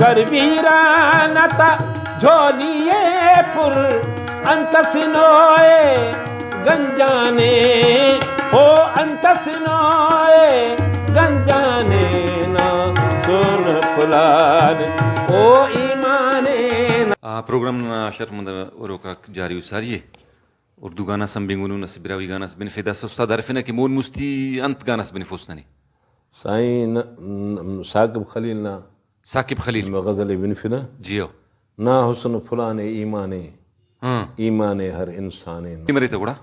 कर वीरानता झोलिए पुर अंतसनोए गंजाने हो अंतसनोए गंजाने ना सुन पुलान ओ ईमाने program na şartmada orokak jari usariye urdu gana sambingunu nasbirawi ganas benefida ustad arfina ki mon musti ant ganas benefosnani Sai Saqib Khalil गज़ल बिनफिना जियो ना हुस्न फुलाने ईमाने ईमाने हर इंसाने मरे तो गुड़ा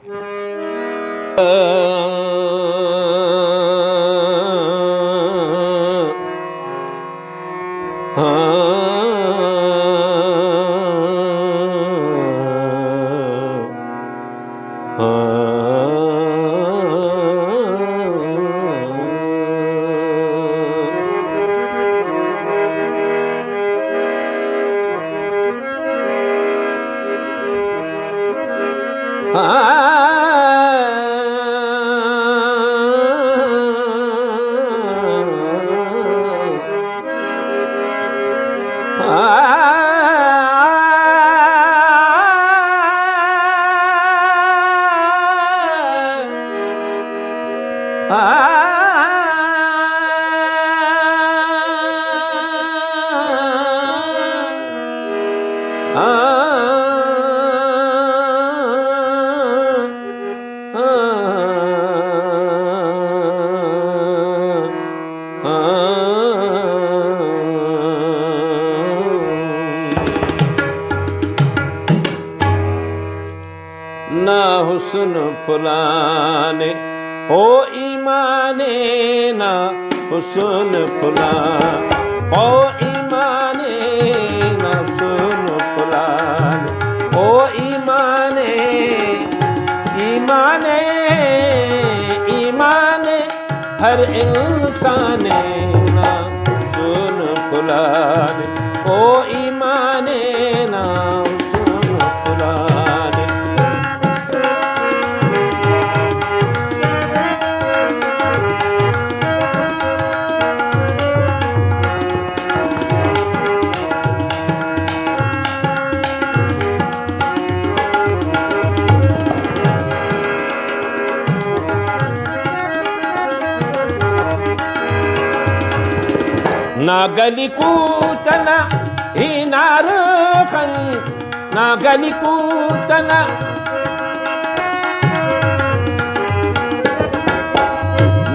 ना हुस्न फुलाने ओ ईमाने ना हुस्न फुलान ओ ईमाने ना हुस्न फुलान ओ ईमाने ईमाने ईमाने हर इंसाने ना हुस्न फुलान ओ ईमाने ना हुस्न फुलान ना गली कूचना ही नारखन ना गली कूचना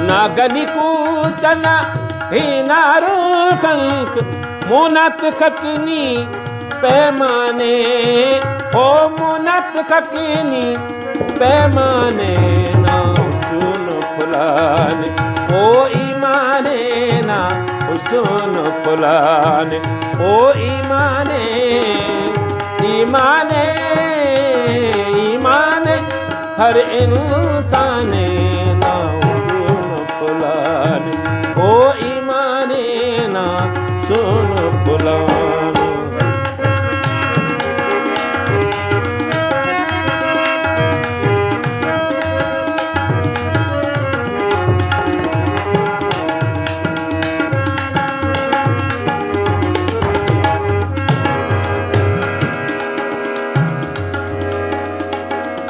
ना गली कूचना ही नारखन मुनत खकनी पैमाने हो मुनत खकनी पैमाने ना सुन फुलान ओ ईमाने ना हुस्न फुलाने ओ ईमाने ईमाने ईमाने हर इंसाने ना हुस्न फुलाने ओ ईमाने ना हुस्न फुलाने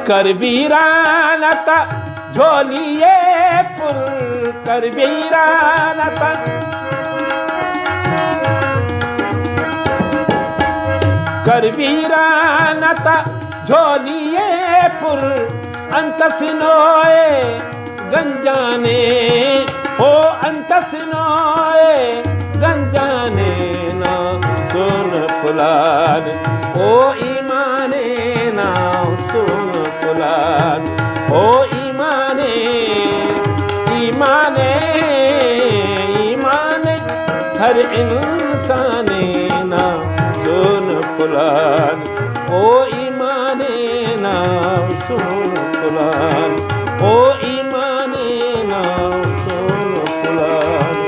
कर वीरानता झोलिए पुर कर वीरानता कर वीरानता झोलिए पुर अंतसनोए गंजाने हो अंतसनोए गंजाने ना सुन फुलान ओ ईमाने ना सुन फुलान ओ ईमाने ईमाने ईमाने हर इंसाने ना सुन फुलान ओ ईमाने ना सुन फुलान ओ ईमाने ना सुन फुलान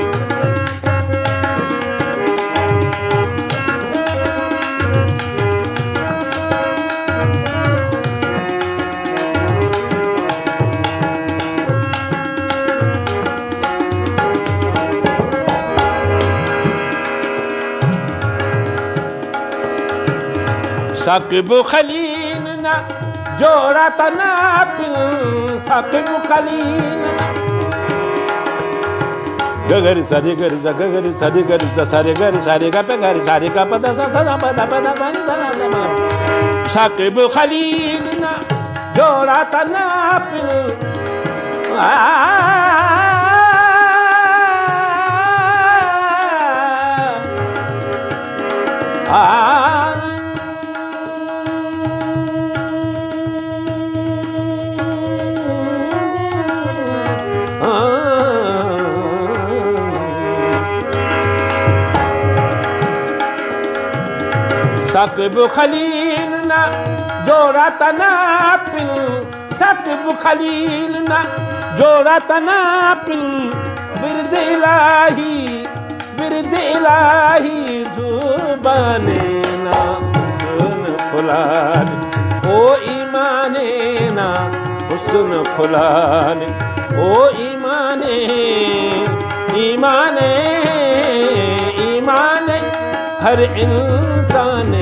साकिब खलील ना जोड़ा तना पिल साकिब खलील ना गगरी सारे गरी सा गगरी सारे गरी सा सारे गरी सारे का पे गरी सारे का पदा सा सा पदा पदा सा सा साकिब खलील ना जोड़ा तना पिल साकिब खलील ना जोड़ा तना पिल साकिब खलील ना जोड़ा तना पिल बिरद इलाही जुबाने ना हुस्न फुलाने ओ ईमाने ना हुस्न फुलाने ओ ईमाने ईमाने ईमाने हर इंसान